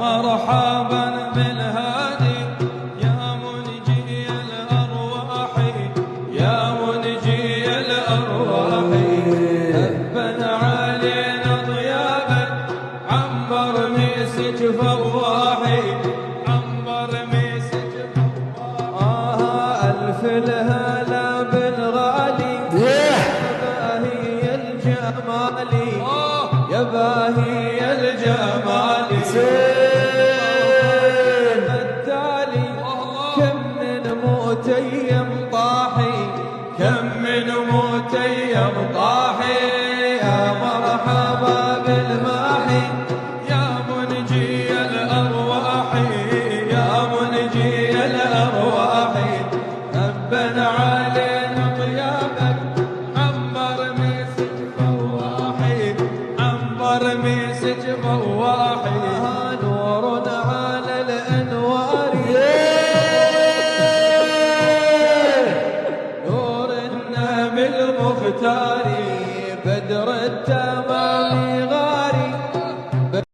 مرحبا بالهادي يا منجي الأرواح، يا منجي الأرواح. هبا علينا ضيابك عنبر مسك فواحي، عنبر مسك فواحي. ألف الهلا بالغالي باهي الجمالي، يا باهي الجمالي. التالي كم من متيم طاحي، كم من متيم طاحي. يا مرحبا بالماحي يا منجي الأرواح، يا منجي الأرواح. هبا علينا طيابك عنبر مسك فواحي، عنبر مسك فواحي. نور على الأنوار نور النبي المختار، بدر التمام